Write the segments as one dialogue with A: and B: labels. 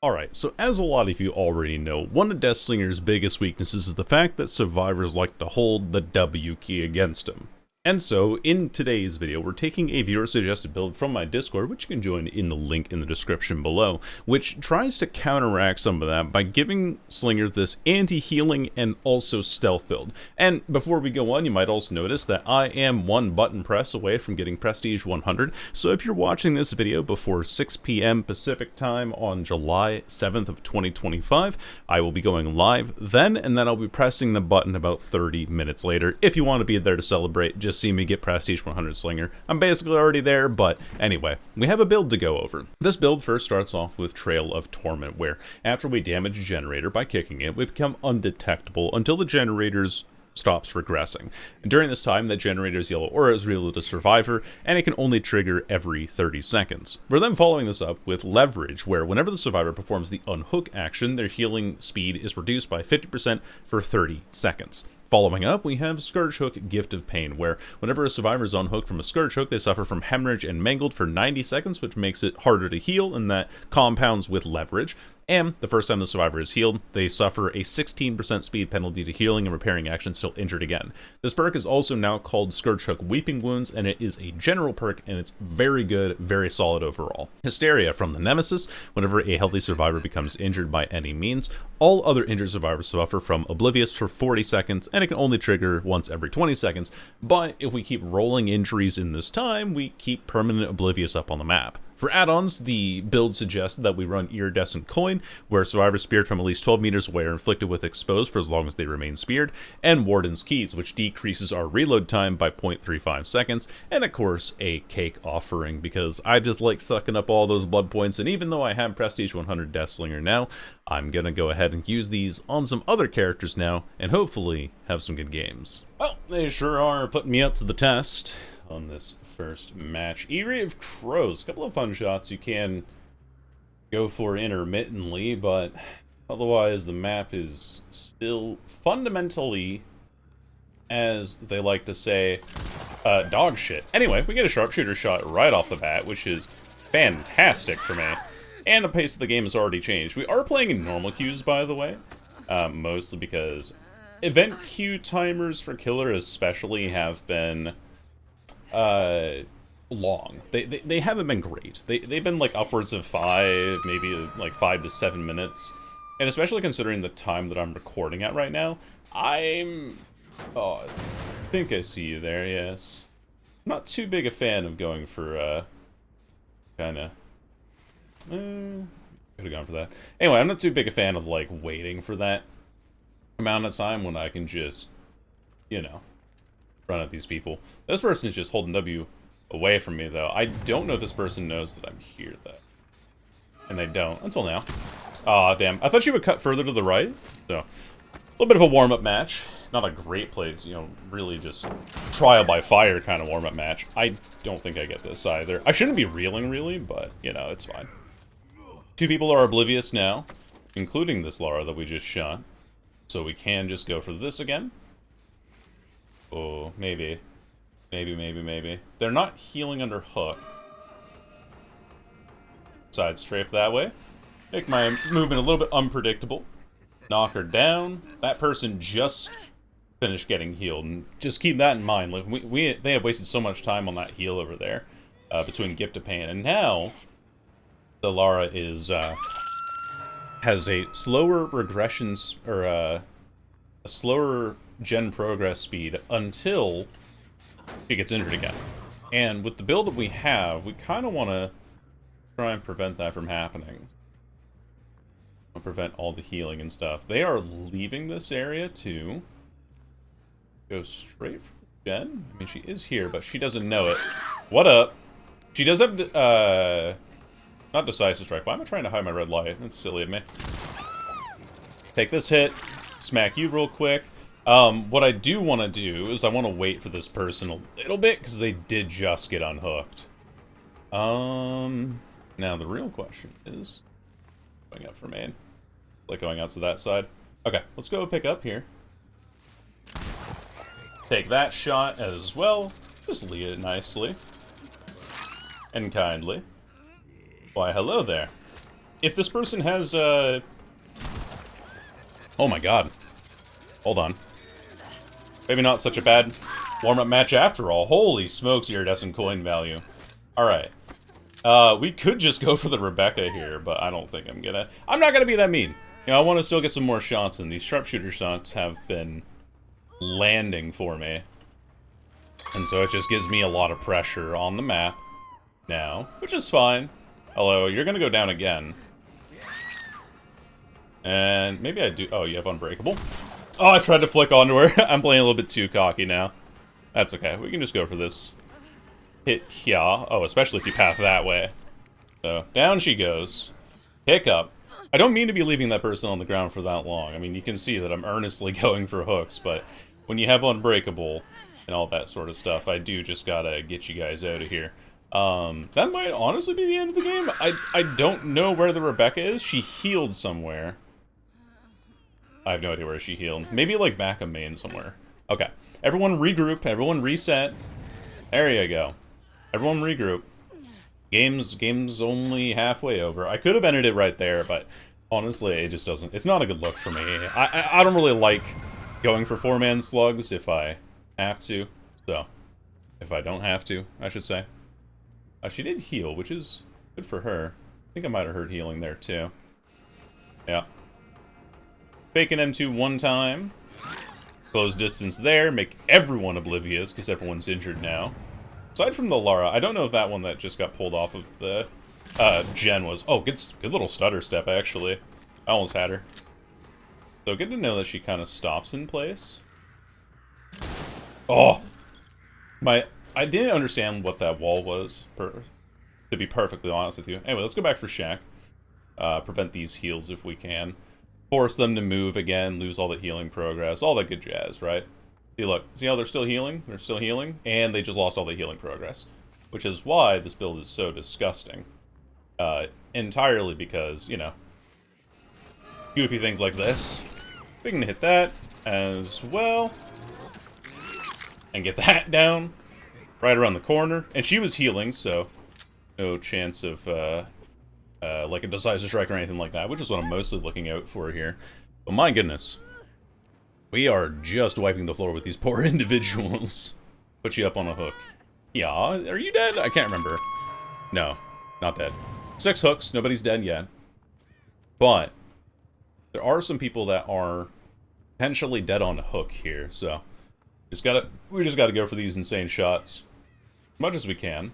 A: Alright, so as a lot of you already know, one of Deathslinger's biggest weaknesses is the fact that survivors like to hold the W key against him. And so, in today's video, we're taking a viewer-suggested build from my Discord, which you can join in the link in the description below, which tries to counteract some of that by giving Slinger this anti-healing and also stealth build. And before we go on, you might also notice that I am one button press away from getting Prestige 100, so if you're watching this video before 6 p.m. Pacific time on July 7th of 2025, I will be going live then, and then I'll be pressing the button about 30 minutes later. If you want to be there to celebrate, just see me get Prestige 100 Slinger. I'm basically already there, but anyway, we have a build to go over. This build first starts off with Trail of Torment, where after we damage a generator by kicking it, we become undetectable until the generator's stops regressing. And during this time, the generator's yellow aura is revealed to survivor, and it can only trigger every 30 seconds. We're then following this up with Leverage, where whenever the survivor performs the unhook action, their healing speed is reduced by 50% for 30 seconds. Following up, we have Scourge Hook, Gift of Pain, where whenever a survivor is unhooked from a Scourge Hook, they suffer from hemorrhage and mangled for 90 seconds, which makes it harder to heal, and that compounds with Leverage. And the first time the survivor is healed, they suffer a 16% speed penalty to healing and repairing actions till injured again. This perk is also now called Scourge Hook Weeping Wounds, and it is a general perk, and it's very good, very solid overall. Hysteria from the Nemesis, whenever a healthy survivor becomes injured by any means, all other injured survivors suffer from Oblivious for 40 seconds, and it can only trigger once every 20 seconds, but if we keep rolling injuries in this time, we keep permanent Oblivious up on the map. For add-ons, the build suggested that we run Iridescent Coin, where survivors speared from at least 12 meters away are inflicted with Exposed for as long as they remain speared, and Warden's Keys, which decreases our reload time by 0.35 seconds, and of course, a Cake Offering, because I just like sucking up all those blood points, and even though I have Prestige 100 Deathslinger now, I'm gonna go ahead and use these on some other characters now, and hopefully have some good games. Well, they sure are putting me up to the test on this first match. Eyrie of Crows. A couple of fun shots you can go for intermittently, but otherwise the map is still fundamentally, as they like to say, dog shit. Anyway, we get a sharpshooter shot right off the bat, which is fantastic for me. And the pace of the game has already changed. We are playing in normal queues, by the way, mostly because event queue timers for killer especially have been long. They haven't been great. They've been like upwards of 5, maybe like 5 to 7 minutes. And especially considering the time that I'm recording at right now, oh, I think I see you there, yes. I'm not too big a fan of going for, kinda, could have gone for that. Anyway, I'm not too big a fan of, like, waiting for that amount of time when I can just, you know, run at these people. This person is just holding W away from me, though. I don't know if this person knows that I'm here, though. And they don't, until now. Aw, damn. I thought she would cut further to the right, so a little bit of a warm-up match. Not a great place, you know, really just trial by fire kind of warm-up match. I don't think I get this either. I shouldn't be reeling, really, but, you know, it's fine. 2 people are oblivious now, including this Lara that we just shot. So we can just go for this again. Oh, maybe. Maybe. They're not healing under hook. Side strafe that way. Make my movement a little bit unpredictable. Knock her down. That person just finished getting healed. And just keep that in mind. Like they have wasted so much time on that heal over there. Between Gift of Pain. And now, the Lara is, has a slower regression, or a slower gen progress speed until she gets injured again. And with the build that we have, we kind of want to try and prevent that from happening. Prevent all the healing and stuff. They are leaving this area to go straight for gen. I mean, she is here, but she doesn't know it. What up? She does have, not Decisive Strike. Why am I trying to hide my red light? That's silly of me. Take this hit. Smack you real quick. What I do want to do is I want to wait for this person a little bit, because they did just get unhooked. Now the real question is, going up for main. Like going out to that side. Okay, let's go pick up here. Take that shot as well. Just lead it nicely. And kindly. Why, hello there. if this person has, oh my god. Hold on. Maybe not such a bad warm-up match after all. Holy smokes, iridescent coin value. Alright. We could just go for the Rebecca here, but I don't think I'm gonna. I'm not gonna be that mean. You know, I want to still get some more shots in. These sharpshooter shots have been landing for me. And so it just gives me a lot of pressure on the map now, which is fine. Although, you're gonna go down again. And maybe I do. Oh, you have Unbreakable. Oh, I tried to flick onto her. I'm playing a little bit too cocky now. That's okay. We can just go for this hit here. Oh, especially if you path that way. So, down she goes. Pick up. I don't mean to be leaving that person on the ground for that long. I mean, you can see that I'm earnestly going for hooks, but when you have Unbreakable and all that sort of stuff, I do just gotta get you guys out of here. That might honestly be the end of the game. I don't know where the Rebecca is. She healed somewhere. I have no idea where she healed. Maybe, like, back of main somewhere. Okay. Everyone regroup. Everyone reset. There you go. Everyone regroup. Game's only halfway over. I could have ended it right there, but honestly, it just doesn't. It's not a good look for me. I don't really like going for 4-man slugs if I have to. So, if I don't have to, I should say. She did heal, which is good for her. I think I might have heard healing there, too. Yeah. Fake an M2 one time. Close distance there. Make everyone oblivious, because everyone's injured now. Aside from the Lara, I don't know if that one that just got pulled off of the gen was... Oh, good little stutter step, actually. I almost had her. So good to know that she kind of stops in place. Oh! I didn't understand what that wall was, to be perfectly honest with you. Anyway, let's go back for Shack. Prevent these heals if we can. Force them to move again, lose all the healing progress, all that good jazz, right? See, look, see how they're still healing? They're still healing, and they just lost all the healing progress. Which is why this build is so disgusting. Entirely because, you know, goofy things like this. We can hit that as well. And get that down. Right around the corner. And she was healing, so no chance of, like a decisive strike or anything like that, which is what I'm mostly looking out for here. But my goodness. We are just wiping the floor with these poor individuals. Put you up on a hook. Yeah, are you dead? I can't remember. No, not dead. 6 hooks, nobody's dead yet. But there are some people that are potentially dead on a hook here, so we just gotta go for these insane shots. As much as we can.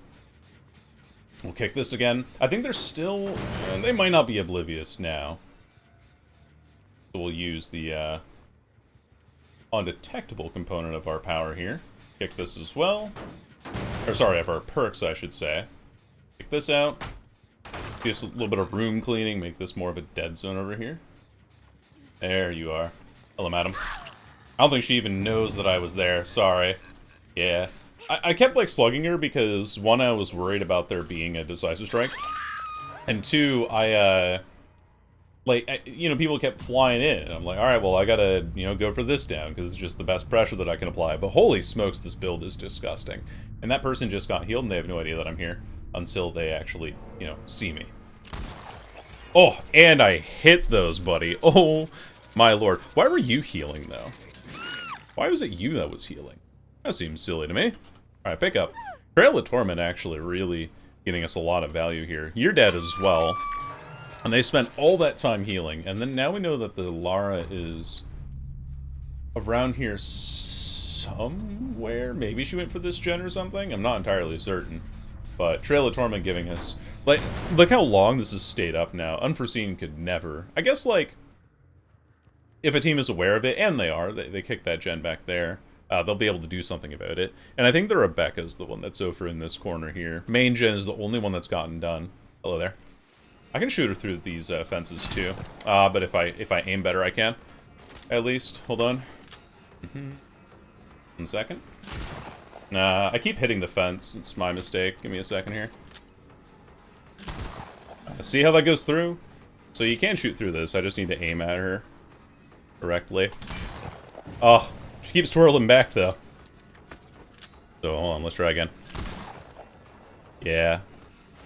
A: We'll kick this again. I think they're still... they might not be oblivious now. So we'll use the undetectable component of our power here. Kick this as well. Or sorry, of our perks, I should say. Kick this out. Just a little bit of room cleaning. Make this more of a dead zone over here. There you are. Hello, madam. I don't think she even knows that I was there. Sorry. Yeah. I kept, like, slugging her because, 1, I was worried about there being a decisive strike. And 2, you know, people kept flying in. And I'm like, alright, well, I gotta, you know, go for this down because it's just the best pressure that I can apply. But holy smokes, this build is disgusting. And that person just got healed and they have no idea that I'm here until they actually, you know, see me. Oh, and I hit those, buddy. Oh, my lord. Why were you healing, though? Why was it you that was healing? That seems silly to me. Alright, pick up. Trail of Torment actually really getting us a lot of value here. You're dead as well. And they spent all that time healing. And then now we know that the Lara is around here somewhere. Maybe she went for this gen or something? I'm not entirely certain. But Trail of Torment giving us... Like, look how long this has stayed up now. Unforeseen could never... I guess, like, if a team is aware of it, and they are, they kick that gen back there, they'll be able to do something about it. And I think the Rebecca's the one that's over in this corner here. Main gen is the only one that's gotten done. Hello there. I can shoot her through these fences too. But if I aim better, I can. At least. Hold on. 1 second. Nah, I keep hitting the fence. It's my mistake. Give me a second here. See how that goes through? So you can shoot through this. I just need to aim at her correctly. Oh, she keeps twirling back though. So hold on, let's try again. Yeah.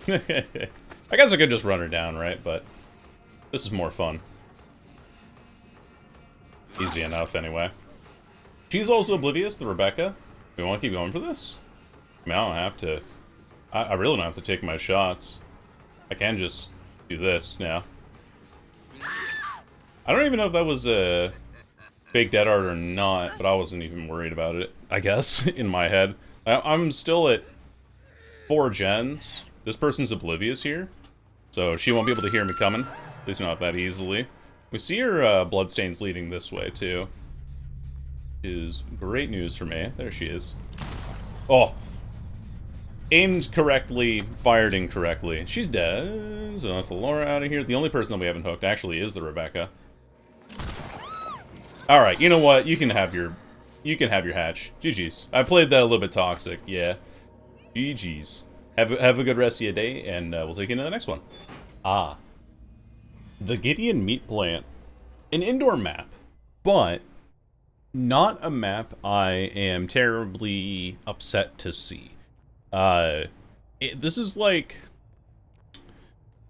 A: I guess I could just run her down, right? But This is more fun. Easy enough, anyway. She's also oblivious, the Rebecca. We want to keep going for this? I mean, I don't have to... I really don't have to take my shots. I can just do this now. I don't even know if that was a fake dead art or not, but I wasn't even worried about it, I guess, in my head. I'm still at 4 gens. This person's oblivious here, so she won't be able to hear me coming. At least not that easily. We see her bloodstains leading this way, too. Is great news for me. There she is. Oh! Aimed correctly, fired incorrectly. She's dead, so that's the Laura out of here. The only person that we haven't hooked actually is the Rebecca. Alright, you know what? You can have your hatch. GG's. I played that a little bit toxic, yeah. GG's. Have a good rest of your day, and we'll take you into the next one. Ah. The Gideon Meat Plant. An indoor map, but not a map I am terribly upset to see. This is like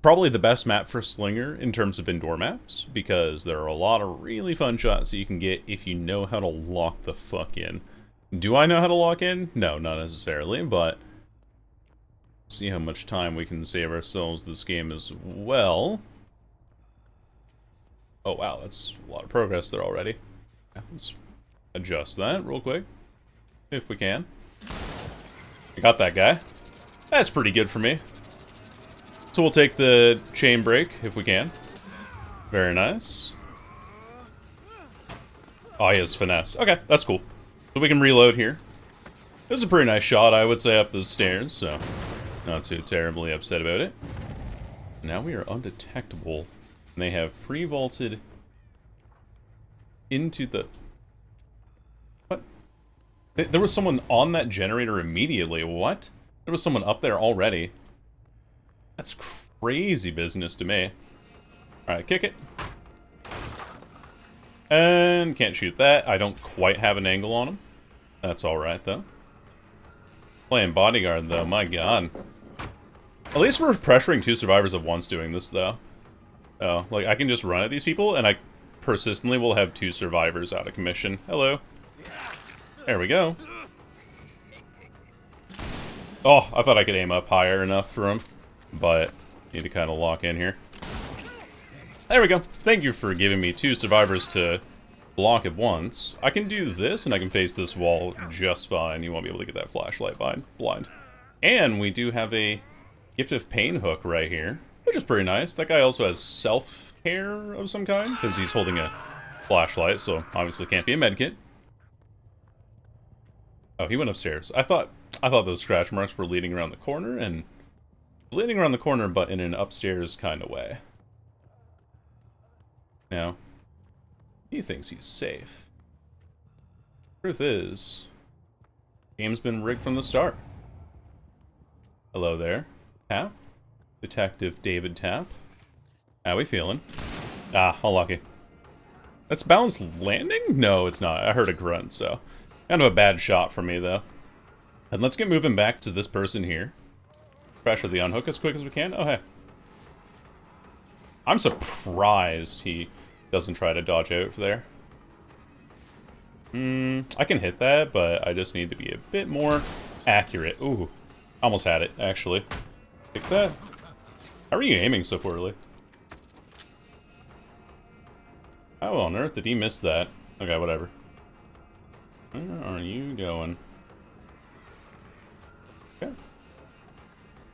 A: probably the best map for Slinger in terms of indoor maps, because there are a lot of really fun shots that you can get if you know how to lock the fuck in. Do I know how to lock in? No, not necessarily, but see how much time we can save ourselves this game as well. Oh wow, that's a lot of progress there already. Let's adjust that real quick, if we can. I got that guy. That's pretty good for me. So we'll take the chain break, if we can. Very nice. Oh, he has finesse. Okay, that's cool. So we can reload here. It was a pretty nice shot, I would say, up the stairs, so not too terribly upset about it. Now we are undetectable. And they have pre-vaulted into the... What? There was someone on that generator immediately. What? There was someone up there already. That's crazy business to me. Alright, kick it. And can't shoot that. I don't quite have an angle on him. That's alright, though. Playing bodyguard, though. My god. At least we're pressuring 2 survivors at once doing this, though. Oh, like, I can just run at these people, and I persistently will have 2 survivors out of commission. Hello. There we go. Oh, I thought I could aim up higher enough for him, but need to kind of lock in here. There we go. Thank you for giving me 2 survivors to block at once. I can do this, and I can face this wall just fine. You won't be able to get that flashlight blind. And we do have a Gift of Pain hook right here, which is pretty nice. That guy also has self-care of some kind, because he's holding a flashlight, so obviously can't be a medkit. Oh, he went upstairs. I thought those scratch marks were leading around the corner, and leading around the corner, but in an upstairs kind of way. Now, he thinks he's safe. Truth is, game's been rigged from the start. Hello there, Tap. Detective David Tap. How we feeling? Ah, unlucky. That's balanced landing? No, it's not. I heard a grunt, so kind of a bad shot for me, though. And let's get moving back to this person here. Pressure the unhook as quick as we can. Oh, hey. I'm surprised he doesn't try to dodge out there. I can hit that, but I just need to be a bit more accurate. Ooh, almost had it, actually. Take that. How are you aiming so poorly? How on earth did he miss that? Okay, whatever. Where are you going? Okay.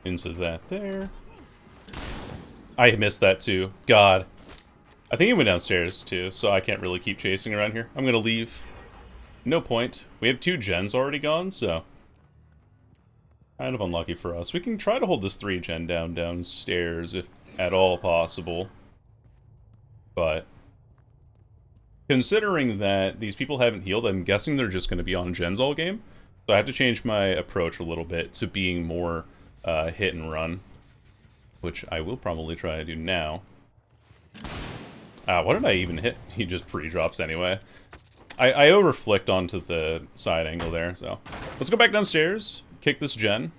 A: Into that there. I missed that too. God. I think he went downstairs too, so I can't really keep chasing around here. I'm gonna leave. No point. We have 2 gens already gone, so kind of unlucky for us. We can try to hold this 3 gen downstairs if at all possible. But considering that these people haven't healed, I'm guessing they're just going to be on gens all game. So I have to change my approach a little bit to being more hit and run, which I will probably try to do now. What did I even hit? He just pre-drops anyway. I overflicked onto the side angle there, so let's go back downstairs, kick this gen,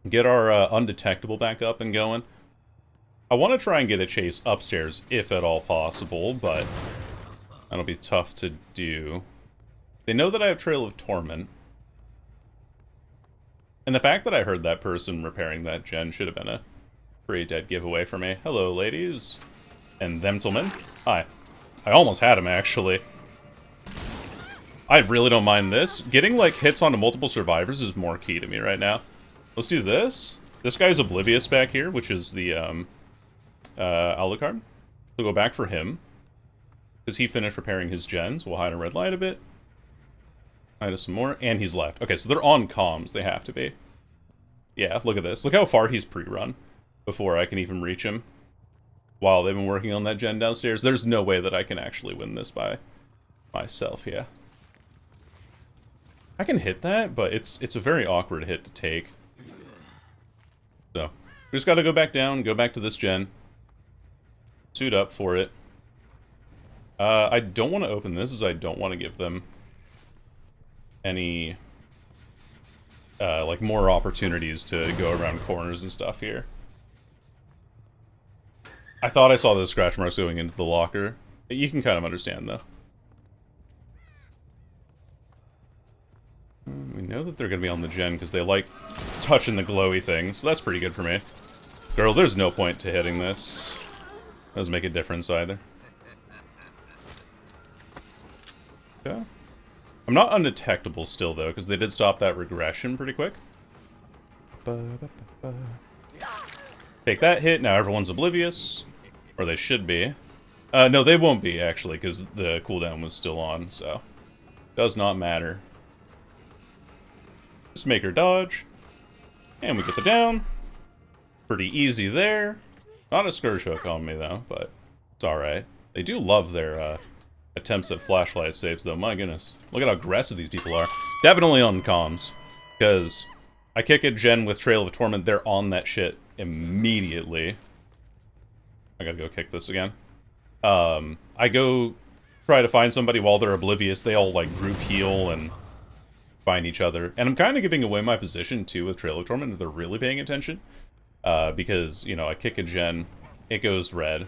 A: get our undetectable back up and going. I want to try and get a chase upstairs, if at all possible, but that'll be tough to do. They know that I have Trail of Torment. And the fact that I heard that person repairing that gen should have been a pretty dead giveaway for me. Hello, ladies. And themtlemen. Hi. I almost had him, actually. I really don't mind this. Getting, like, hits onto multiple survivors is more key to me right now. Let's do this. This guy's oblivious back here, which is the, Alucard. We'll go back for him. Because he finished repairing his gens. We'll hide a red light a bit. Hide us some more. And he's left. Okay, so they're on comms. They have to be. Yeah, look at this. Look how far he's pre-run before I can even reach him. While they've been working on that gen downstairs. There's no way that I can actually win this by myself, yeah. I can hit that, but it's a very awkward hit to take. So, we just gotta go back down, go back to this gen. Suit up for it. I don't want to open this, as I don't want to give them any, like, more opportunities to go around corners and stuff here. I thought I saw the scratch marks going into the locker. You can kind of understand, though. We know that they're going to be on the gen because they like touching the glowy things, so that's pretty good for me. Girl, there's no point to hitting this. Doesn't make a difference either. Okay. I'm not undetectable still, though, because they did stop that regression pretty quick. Take that hit, now everyone's oblivious. Or they should be. No, they won't be, actually, because the cooldown was still on, so... Does not matter. Just make her dodge. And we get the down. Pretty easy there. Not a Scourge hook on me, though, but it's alright. They do love their attempts at flashlight saves, though. My goodness. Look at how aggressive these people are. Definitely on comms. Because I kick a gen with Trail of Torment, they're on that shit immediately. I gotta go kick this again. I go try to find somebody while they're oblivious. They all, like, group heal and find each other. And I'm kind of giving away my position, too, with Trail of Torment if they're really paying attention. Because, you know, I kick a gen, it goes red.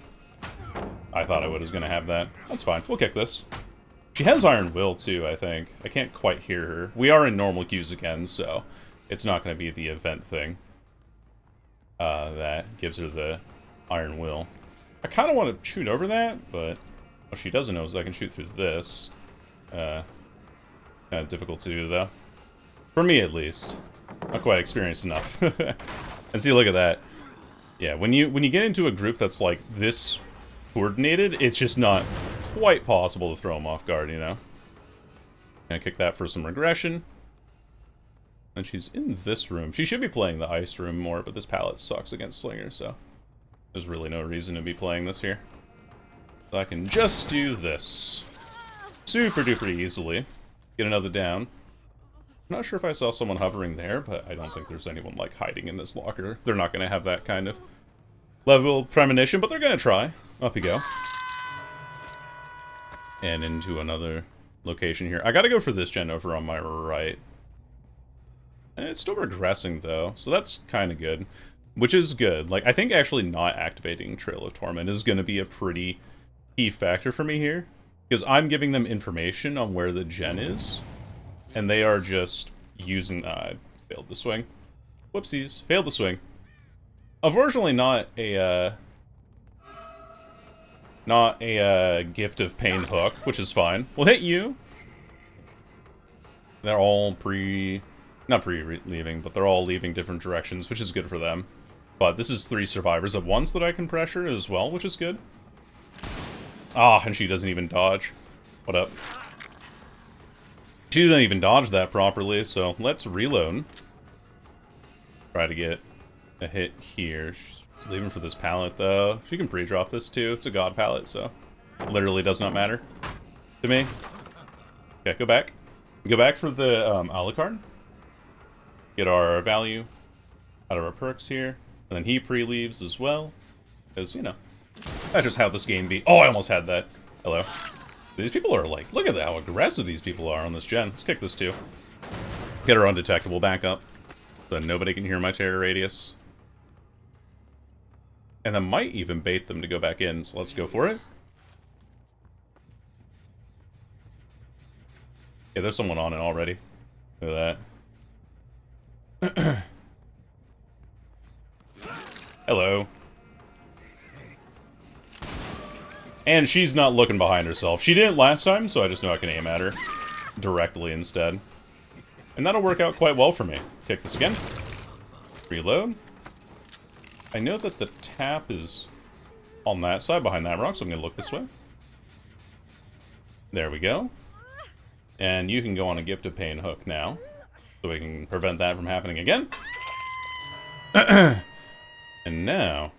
A: I thought I was gonna have that. That's fine. We'll kick this. She has Iron Will, too, I think. I can't quite hear her. We are in normal queues again, so it's not gonna be the event thing that gives her the Iron Will. I kind of want to shoot over that, but what she doesn't know is I can shoot through this. Kind of difficult to do, though. For me, at least. Not quite experienced enough. And see, look at that. Yeah, when you get into a group that's like this coordinated, it's just not quite possible to throw them off guard, you know? Gonna kick that for some regression. And she's in this room. She should be playing the ice room more, but this palette sucks against Slinger, so there's really no reason to be playing this here. So I can just do this. Super duper easily. Get another down. I'm not sure if I saw someone hovering there, but I don't think there's anyone, like, hiding in this locker. They're not going to have that kind of level of premonition, but they're going to try. Up you go. And into another location here. I got to go for this gen over on my right. And it's still regressing, though, so that's kind of good. Which is good. Like, I think actually not activating Trail of Torment is going to be a pretty key factor for me here. Because I'm giving them information on where the gen is. And they are just using... I failed the swing. Whoopsies. Failed the swing. Unfortunately, not a Gift of Pain hook, which is fine. We'll hit you. They're all not pre-leaving, but they're all leaving different directions, which is good for them. But this is 3 survivors at once that I can pressure as well, which is good. Ah, and she doesn't even dodge. What up? She didn't even dodge that properly, so let's reload. Try to get a hit here. She's leaving for this pallet, though. She can pre-drop this, too. It's a god pallet, so literally does not matter to me. Okay, go back. Go back for the Alucard. Get our value out of our perks here. And then he pre-leaves as well. Because, you know, that's just how this game be. Oh, I almost had that. Hello. These people are like, look at how aggressive these people are on this gen. Let's kick this too. Get her undetectable back up. So nobody can hear my terror radius. And that might even bait them to go back in, so let's go for it. Yeah, there's someone on it already. Look at that. Hello. And she's not looking behind herself. She didn't last time, so I just know I can aim at her directly instead. And that'll work out quite well for me. Kick this again. Reload. I know that the tap is on that side, behind that rock, so I'm going to look this way. There we go. And you can go on a Gift of Pain hook now, so we can prevent that from happening again. And now...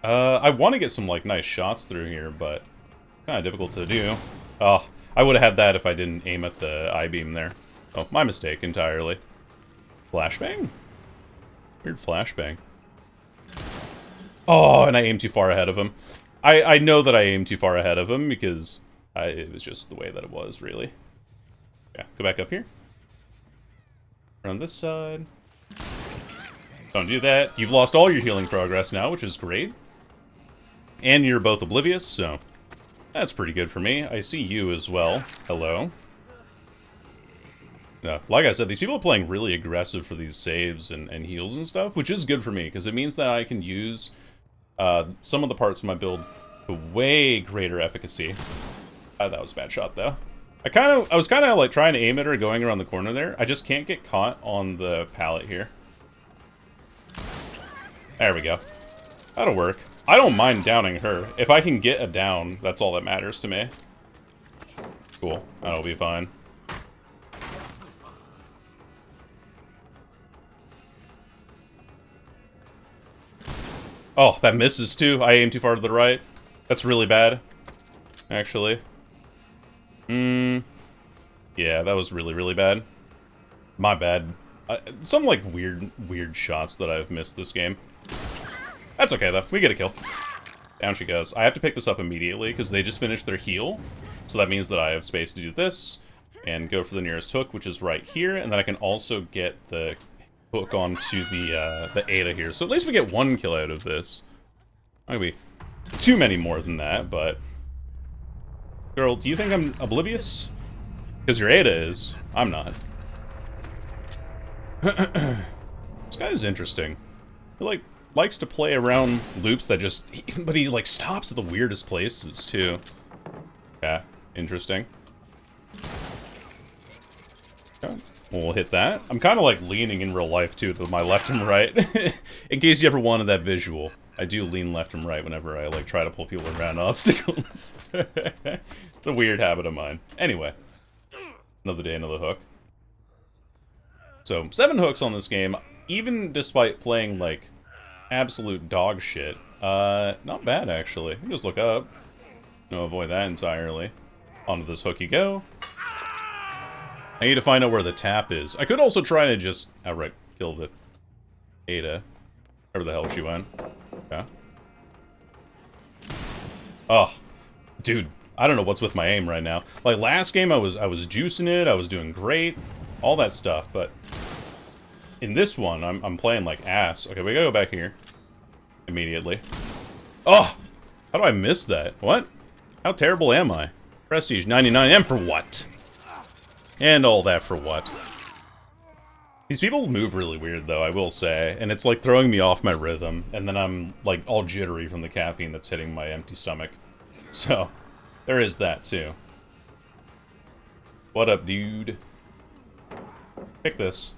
A: I want to get some, like, nice shots through here, but kind of difficult to do. Oh, I would have had that if I didn't aim at the I-beam there. Oh, my mistake entirely. Flashbang? Weird flashbang. Oh, and I aimed too far ahead of him. I know that I aimed too far ahead of him because it was just the way that it was, really. Yeah, go back up here. Around this side. Don't do that. You've lost all your healing progress now, which is great. And you're both oblivious, so that's pretty good for me. I see you as well. Hello. Like I said, these people are playing really aggressive for these saves and heals and stuff, which is good for me, because it means that I can use some of the parts of my build to way greater efficacy. That was a bad shot, though. I was kind of like trying to aim at her going around the corner there. I just can't get caught on the pallet here. There we go. That'll work. I don't mind downing her. If I can get a down, that's all that matters to me. Cool. That'll be fine. Oh, that misses too. I aimed too far to the right. That's really bad, actually. Yeah, that was really, really bad. My bad. Some, like, weird shots that I've missed this game. That's okay, though. We get a kill. Down she goes. I have to pick this up immediately, because they just finished their heal. So that means that I have space to do this, and go for the nearest hook, which is right here, and then I can also get the hook onto the Ada here. So at least we get one kill out of this. Maybe too many more than that, but... Girl, do you think I'm oblivious? Because your Ada is. I'm not. This guy is interesting. He, like, likes to play around loops that just... But he, like, stops at the weirdest places, too. Yeah, interesting. Okay. We'll hit that. I'm kind of, like, leaning in real life, too, with my left and right. In case you ever wanted that visual. I do lean left and right whenever I, like, try to pull people around obstacles. It's a weird habit of mine. Anyway. Another day, another hook. So, 7 hooks on this game, even despite playing, like, absolute dog shit. Not bad, actually. You can just look up. No, avoid that entirely. Onto this hook you go. I need to find out where the tap is. I could also try to just outright kill the Ada. Wherever the hell she went. Okay. Oh. Dude, I don't know what's with my aim right now. Like, last game I was juicing it, I was doing great. All that stuff, but... In this one, I'm playing like ass. Okay, we gotta go back here. Immediately. Oh! How do I miss that? What? How terrible am I? Prestige 99M for what? And all that for what? These people move really weird, though, I will say. And it's like throwing me off my rhythm. And then I'm like all jittery from the caffeine that's hitting my empty stomach. So, there is that, too. What up, dude? Pick this.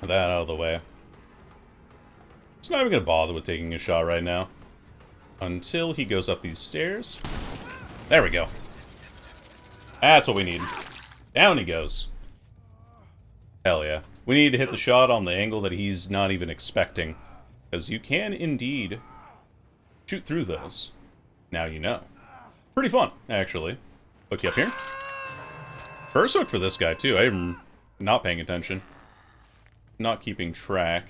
A: That out of the way. Just not even gonna bother with taking a shot right now. Until he goes up these stairs. There we go. That's what we need. Down he goes. Hell yeah. We need to hit the shot on the angle that he's not even expecting. Because you can indeed shoot through those. Now you know. Pretty fun, actually. Hook you up here. First hook for this guy, too. I'm not paying attention. Not keeping track.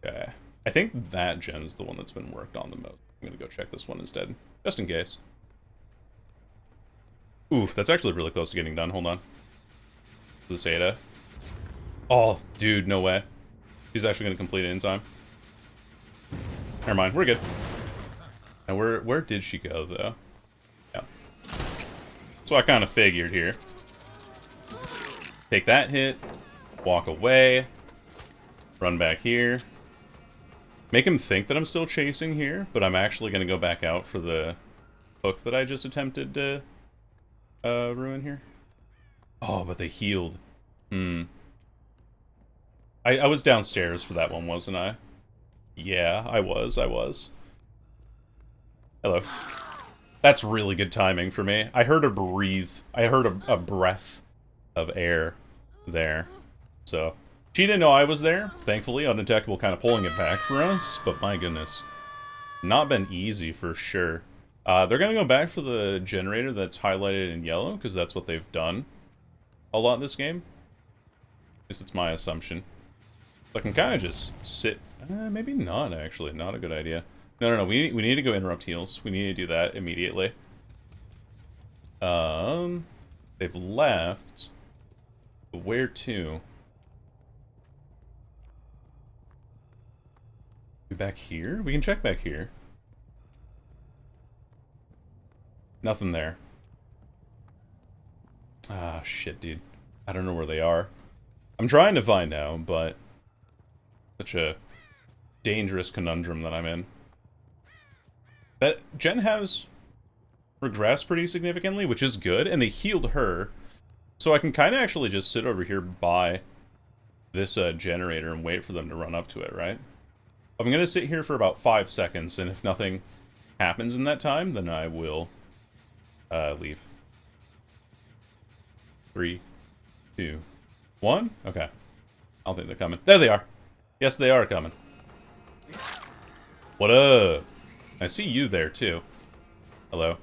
A: Okay. I think that gen's the one that's been worked on the most. I'm gonna go check this one instead. Just in case. Ooh, that's actually really close to getting done. Hold on. This Ada. Oh, dude, no way. He's actually gonna complete it in time. Never mind, we're good. And where did she go, though? Yeah. So I kind of figured here. Take that hit, walk away, run back here. Make him think that I'm still chasing here, but I'm actually going to go back out for the hook that I just attempted to ruin here. Oh, but they healed. I was downstairs for that one, wasn't I? Yeah, I was. Hello. That's really good timing for me. I heard her breathe. I heard a breath of air there. So, she didn't know I was there. Thankfully, Undetectable kind of pulling it back for us. But my goodness. Not been easy for sure. They're going to go back for the generator that's highlighted in yellow, because that's what they've done a lot in this game. At least it's my assumption. So I can kind of just sit... maybe not, actually. Not a good idea. No. We need to go interrupt heals. We need to do that immediately. They've left. But where to? We back here? We can check back here. Nothing there. Ah, shit, dude. I don't know where they are. I'm trying to find out, but... Such a dangerous conundrum that I'm in. That Jen has regressed pretty significantly, which is good, and they healed her. So I can kind of actually just sit over here by this generator and wait for them to run up to it, right? I'm going to sit here for about 5 seconds, and if nothing happens in that time, then I will leave. 3, 2, 1. Okay. I don't think they're coming. There they are. Yes, they are coming. What up? I see you there, too. Hello.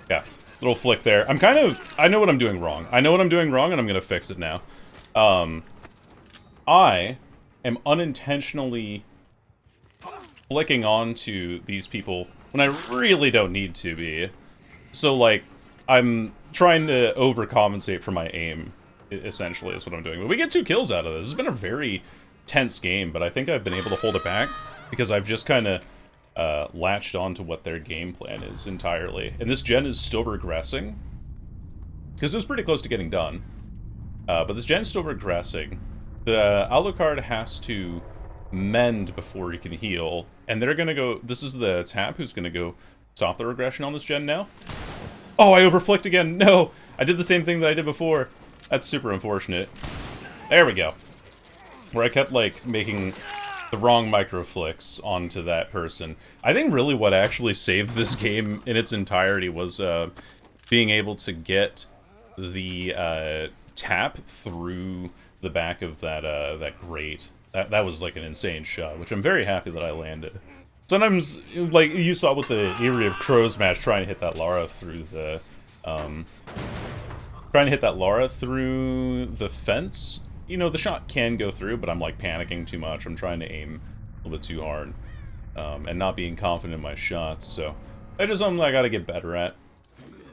A: Yeah. Little flick there. I'm kind of... I know what I'm doing wrong. I know what I'm doing wrong, and I'm going to fix it now. I am unintentionally flicking onto these people when I really don't need to be. So, like, I'm trying to overcompensate for my aim, essentially, is what I'm doing. But we get 2 kills out of this. It's been a very tense game, but I think I've been able to hold it back because I've just kind of latched on to what their game plan is entirely. And this gen is still regressing because it was pretty close to getting done. But this gen's still regressing. The Alucard has to mend before he can heal, and they're gonna go... This is the Tap who's gonna go stop the regression on this gen now. Oh, I overflicked again! No! I did the same thing that I did before. That's super unfortunate. There we go. Where I kept, like, making the wrong micro flicks onto that person. I think really what actually saved this game in its entirety was being able to get the tap through the back of that grate. That was like an insane shot, which I'm very happy that I landed. Sometimes, like you saw with the Eyrie of Crows match, trying to hit that Lara through the fence. You know, the shot can go through, but I'm like panicking too much. I'm trying to aim a little bit too hard, and not being confident in my shots. So that's just something I got to get better at.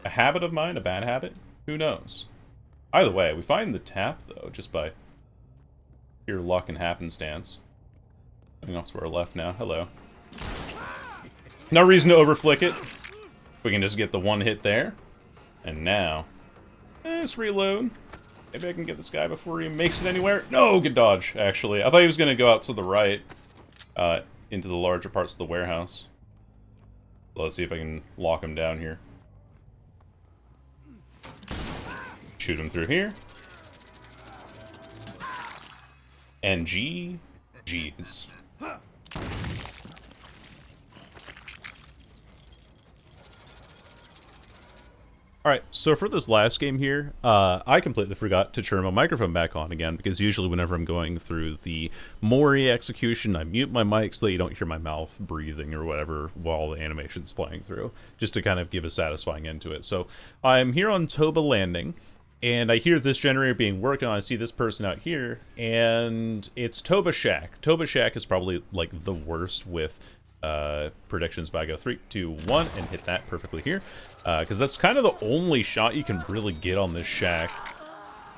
A: A habit of mine, a bad habit, who knows? Either way, we find the tap though just by pure luck and happenstance. Going off to our left now. Hello. No reason to overflick it. We can just get the one hit there, and now let's reload. Maybe I can get this guy before he makes it anywhere. No, good dodge, actually. I thought he was going to go out to the right, into the larger parts of the warehouse. So let's see if I can lock him down here. Shoot him through here. And GG's. Alright, so for this last game here, I completely forgot to turn my microphone back on again, because usually whenever I'm going through the Mori execution, I mute my mic so that you don't hear my mouth breathing or whatever while the animation's playing through, just to kind of give a satisfying end to it. So, I'm here on Toba Landing, and I hear this generator being worked on. I see this person out here, and it's Toba Shack. Toba Shack is probably, like, the worst with predictions, but I go 3, 2, 1 and hit that perfectly here, because that's kind of the only shot you can really get on this shack.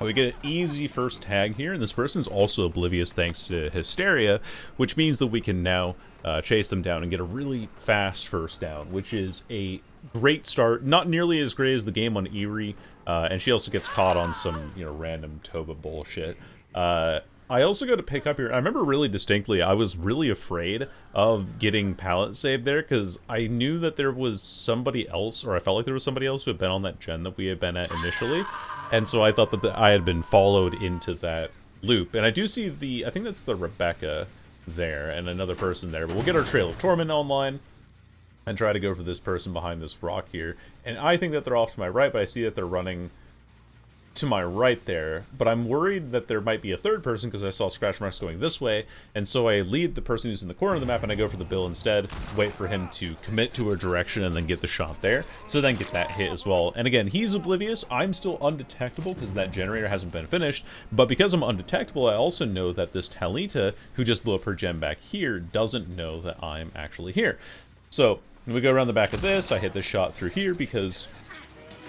A: We get an easy first tag here, and this person's also oblivious thanks to Hysteria, which means that we can now chase them down and get a really fast first down, which is a great start. Not nearly as great as the game on Eyrie, and she also gets caught on some, random Toba bullshit. I also go to pick up here. I remember really distinctly, I was really afraid of getting pallet saved there, because I knew that there was somebody else, or I felt like there was somebody else who had been on that gen that we had been at initially. And so I thought that I had been followed into that loop. And I do see I think that's the Rebecca there, and another person there. But we'll get our Trail of Torment online, and try to go for this person behind this rock here. And I think that they're off to my right, but I see that they're running to my right there, but I'm worried that there might be a third person because I saw scratch marks going this way, and so I lead the person who's in the corner of the map and I go for the bill instead, wait for him to commit to a direction and then get the shot there, so then get that hit as well. And again, he's oblivious, I'm still undetectable because that generator hasn't been finished, but because I'm undetectable, I also know that this Talita, who just blew up her gem back here, doesn't know that I'm actually here. So, when we go around the back of this, I hit the shot through here because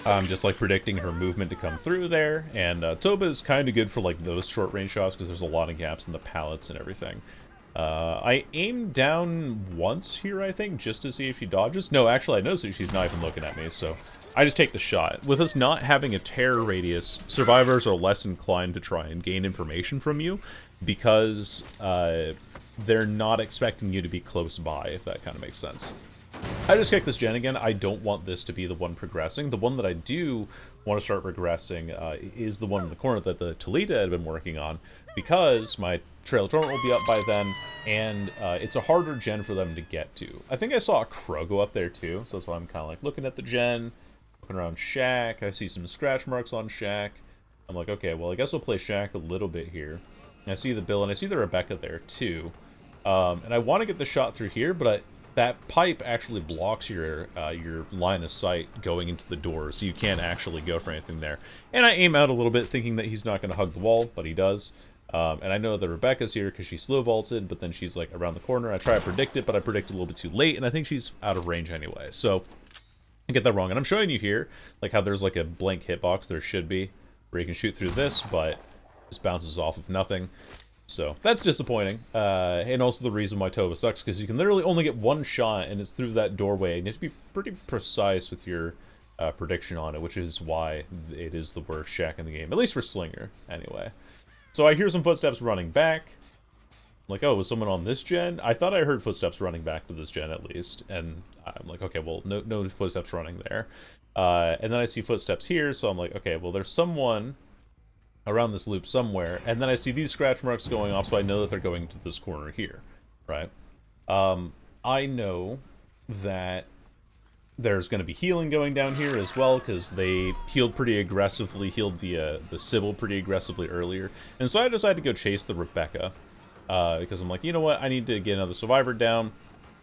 A: I'm just like predicting her movement to come through there, and Toba is kind of good for like those short range shots because there's a lot of gaps in the pallets and everything. I aim down once here, I think, just to see if she dodges. No, actually I notice that she's not even looking at me, so I just take the shot. With us not having a terror radius, survivors are less inclined to try and gain information from you because they're not expecting you to be close by, if that kind of makes sense. I just kick this gen again. I don't want this to be the one progressing. The one that I do want to start progressing is the one in the corner that the Talita had been working on, because my Trail of Torment will be up by then, and it's a harder gen for them to get to. I think I saw a crow go up there too, so that's why I'm kind of like looking at the gen, looking around Shack. I see some scratch marks on Shack. I'm like, okay, well, I guess we'll play Shack a little bit here. And I see the Bill, and I see the Rebecca there too. And I want to get the shot through here, but that pipe actually blocks your line of sight going into the door, so you can't actually go for anything there. And I aim out a little bit, thinking that he's not going to hug the wall, but he does. And I know that Rebecca's here because she slow vaulted, but then she's like around the corner. I try to predict it, but I predict a little bit too late, and I think she's out of range anyway. So I get that wrong. And I'm showing you here, like how there's like a blank hitbox, there should be, where you can shoot through this, but just bounces off of nothing. So, that's disappointing, and also the reason why Toba sucks, because you can literally only get one shot, and it's through that doorway, and you have to be pretty precise with your prediction on it, which is why it is the worst Shack in the game, at least for Slinger, anyway. So I hear some footsteps running back, like, oh, was someone on this gen? I thought I heard footsteps running back to this gen, at least, and I'm like, okay, well, no footsteps running there. And then I see footsteps here, so I'm like, okay, well, there's someone around this loop somewhere, and then I see these scratch marks going off, so I know that they're going to this corner here, right? I know that there's going to be healing going down here as well, because they healed pretty aggressively, healed the Sybil pretty aggressively earlier, and so I decided to go chase the Rebecca, because I'm like, you know what, I need to get another survivor down,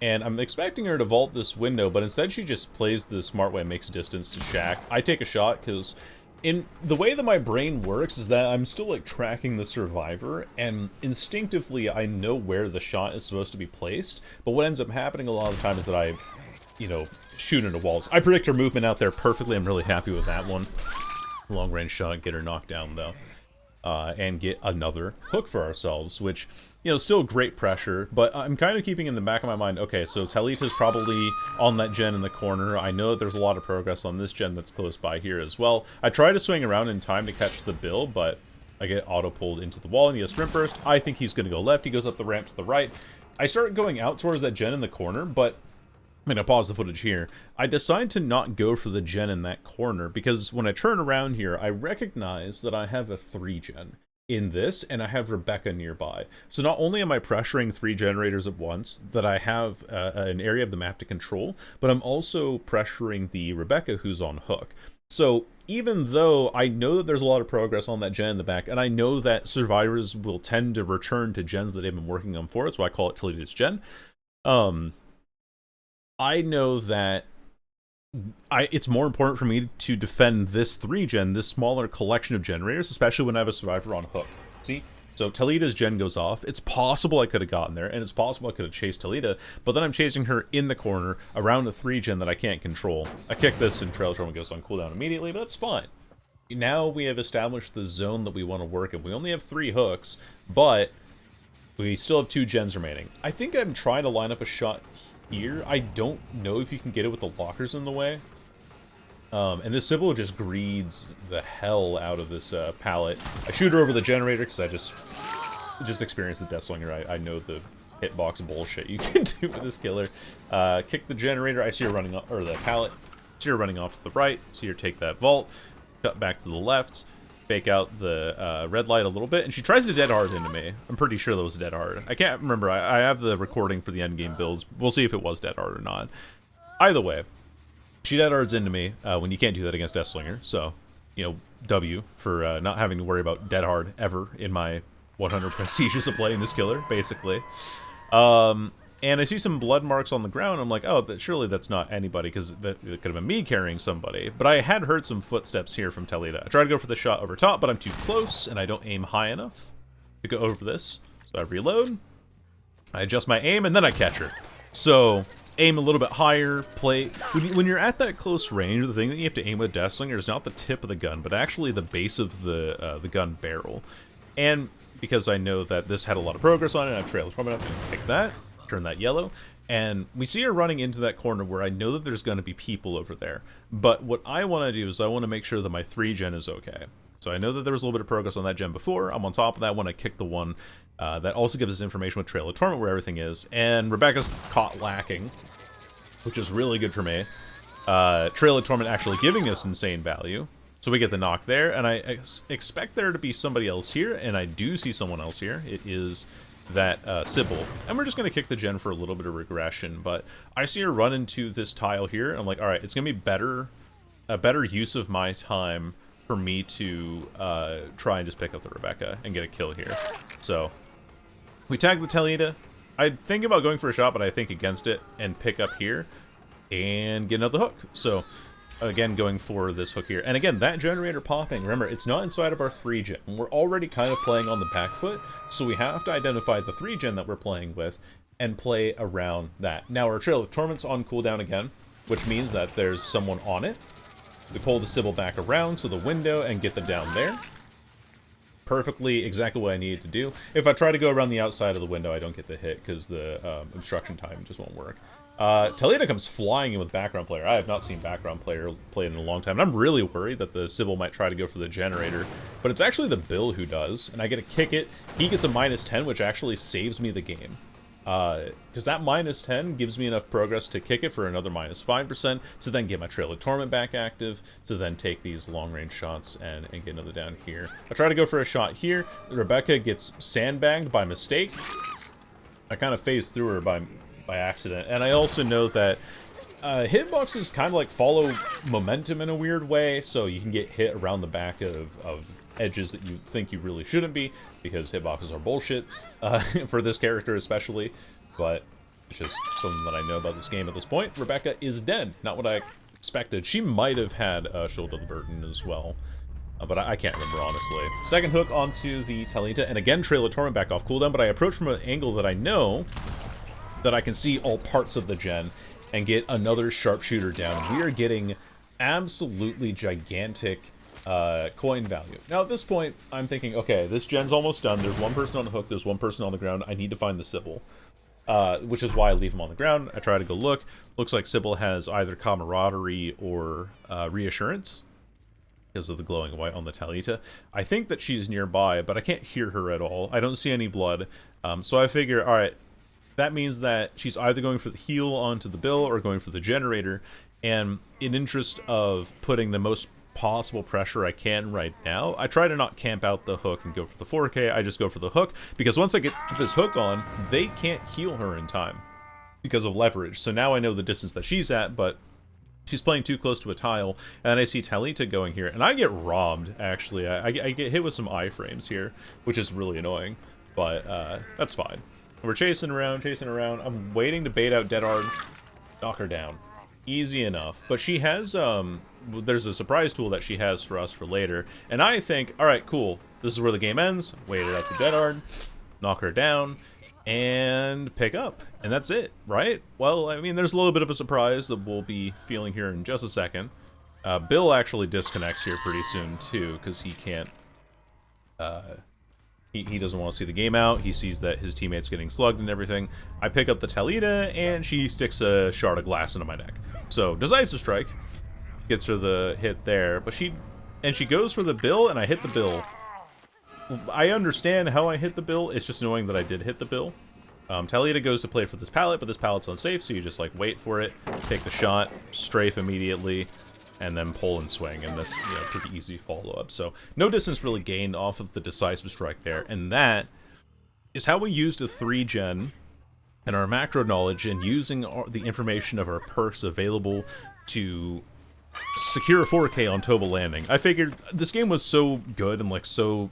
A: and I'm expecting her to vault this window, but instead she just plays the smart way and makes distance to Shack. I take a shot, because in the way that my brain works is that I'm still like tracking the survivor, and instinctively I know where the shot is supposed to be placed, but what ends up happening a lot of the time is that I, shoot into walls. I predict her movement out there perfectly. I'm really happy with that one. Long range shot, get her knocked down though. And get another hook for ourselves, which, still great pressure, but I'm kind of keeping in the back of my mind, okay, so Talita's probably on that gen in the corner. I know that there's a lot of progress on this gen that's close by here as well. I try to swing around in time to catch the Bill, but I get auto-pulled into the wall, and he has sprint burst. I think he's going to go left. He goes up the ramp to the right. I start going out towards that gen in the corner, but I'm going to pause the footage here. I decide to not go for the gen in that corner, because when I turn around here, I recognize that I have a 3-gen in this, and I have Rebecca nearby. So not only am I pressuring 3 generators at once, that I have an area of the map to control, but I'm also pressuring the Rebecca who's on hook. So even though I know that there's a lot of progress on that gen in the back, and I know that survivors will tend to return to gens that they've been working on for it, so I call it Talita's gen, I know that it's more important for me to defend this 3-gen, this smaller collection of generators, especially when I have a survivor on hook. See? So Talita's gen goes off. It's possible I could have gotten there, and it's possible I could have chased Talita, but then I'm chasing her in the corner around a 3-gen that I can't control. I kick this, and Trail of Torment goes on cooldown immediately, but that's fine. now we have established the zone that we want to work in. We only have 3 hooks, but we still have 2 gens remaining. I think I'm trying to line up a shot here. I don't know if you can get it with the lockers in the way. And this Sybil just greeds the hell out of this pallet. I shoot her over the generator because I just experienced the Deathslinger. I know the hitbox bullshit you can do with this killer. Kick the generator. I see her running up, or the pallet. See her running off to the right. See her take that vault. Cut back to the left. Fake out the red light a little bit, and she tries to dead hard into me. I'm pretty sure that was dead hard. I can't remember. I have the recording for the endgame builds. We'll see if it was dead hard or not. Either way, she dead hards into me when you can't do that against Deathslinger. So, you know, W for not having to worry about dead hard ever in my 100 prestigious of playing this killer, basically. And I see some blood marks on the ground. I'm like, oh, surely that's not anybody, because it could have been me carrying somebody. But I had heard some footsteps here from Talita. I try to go for the shot over top, but I'm too close, and I don't aim high enough to go over this. So I reload, I adjust my aim, and then I catch her. So aim a little bit higher, play. When you're at that close range, the thing that you have to aim with Deathslinger is not the tip of the gun, but actually the base of the gun barrel. And because I know that this had a lot of progress on it, I'm trailing from it, I'm going to pick that. Turn that yellow, and we see her running into that corner where I know that there's going to be people over there. But what I want to do is I want to make sure that my 3 gen is okay. So I know that there was a little bit of progress on that gen before. I'm on top of that when I kick the one that also gives us information with Trail of Torment where everything is. And Rebecca's caught lacking, which is really good for me. Trail of Torment actually giving us insane value. So we get the knock there, and I expect there to be somebody else here, and I do see someone else here. It is that Sybil, and we're just going to kick the gen for a little bit of regression, but I see her run into this tile here, and I'm like, alright, it's going to be a better use of my time for me to try and just pick up the Rebecca and get a kill here. So, we tag the Talita. I think about going for a shot, but I think against it, and pick up here, and get another hook. So, again, going for this hook here. And again, that generator popping, remember, it's not inside of our 3 gen. We're already kind of playing on the back foot, so we have to identify the 3 gen that we're playing with and play around that. Now, our Trail of Torment's on cooldown again, which means that there's someone on it. We pull the Sybil back around to the window and get them down there. Perfectly exactly what I needed to do. If I try to go around the outside of the window, I don't get the hit because the obstruction time just won't work. Talita comes flying in with background player. I have not seen background player play in a long time, and I'm really worried that the Sybil might try to go for the generator, but it's actually the Bill who does, and I get to kick it. He gets a -10, which actually saves me the game, because that -10 gives me enough progress to kick it for another -5%, to then get my Trail of Torment back active, to then take these long-range shots and get another down here. I try to go for a shot here. Rebecca gets sandbagged by mistake. I kind of phased through her by accident, and I also know that hitboxes kind of like follow momentum in a weird way, so you can get hit around the back of edges that you think you really shouldn't be, because hitboxes are bullshit, for this character especially, but it's just something that I know about this game at this point. Rebecca is dead. Not what I expected. She might have had a Shoulder of the Burden as well, but I can't remember, honestly. Second hook onto the Talita, and again, Trail of Torment back off cooldown, but I approach from an angle that I know that I can see all parts of the gen and get another sharpshooter down. We are getting absolutely gigantic coin value. Now, at this point, I'm thinking, okay, this gen's almost done. There's one person on the hook. There's one person on the ground. I need to find the Sybil, which is why I leave him on the ground. I try to go look. Looks like Sybil has either camaraderie or reassurance because of the glowing white on the Talita. I think that she's nearby, but I can't hear her at all. I don't see any blood. So I figure, all right, that means that she's either going for the heal onto the Bill or going for the generator, and in interest of putting the most possible pressure I can right now, I try to not camp out the hook and go for the 4K. I just go for the hook, because once I get this hook on, they can't heal her in time because of leverage. So now I know the distance that she's at, but she's playing too close to a tile, and I see Talita going here, and I get robbed, actually. I get hit with some iframes here, which is really annoying, but that's fine. We're chasing around. I'm waiting to bait out Dead Hard. Knock her down. Easy enough. But she has, there's a surprise tool that she has for us for later. And I think, alright, cool. This is where the game ends. Wait it out for Dead Hard. Knock her down. And pick up. And that's it, right? Well, I mean, there's a little bit of a surprise that we'll be feeling here in just a second. Bill actually disconnects here pretty soon, too, because he can't... He doesn't want to see the game out. He sees that his teammate's getting slugged and everything. I pick up the Talita, and she sticks a shard of glass into my neck. So, Decisive Strike gets her the hit there, but she goes for the Bill, and I hit the Bill. I understand how I hit the Bill. It's just annoying that I did hit the Bill. Talita goes to play for this pallet, but this pallet's unsafe, so you just, like, wait for it, take the shot, strafe immediately, and then pull and swing, and that's, you know, pretty easy follow-up. So, no distance really gained off of the Decisive Strike there, and that is how we used a 3-gen and our macro knowledge and using the information of our perks available to secure 4K on Toba landing. I figured this game was so good and, like, so...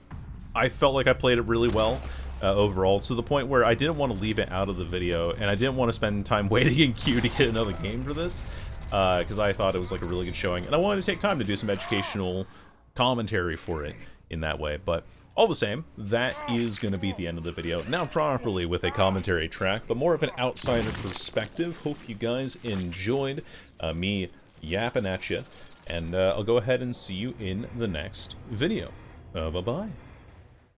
A: I felt like I played it really well overall, to the point where I didn't want to leave it out of the video, and I didn't want to spend time waiting in queue to get another game for this. Because I thought it was like a really good showing, and I wanted to take time to do some educational commentary for it in that way. But all the same, that is going to be the end of the video. Now properly with a commentary track, but more of an outsider perspective. Hope you guys enjoyed me yapping at you, and I'll go ahead and see you in the next video. Bye-bye.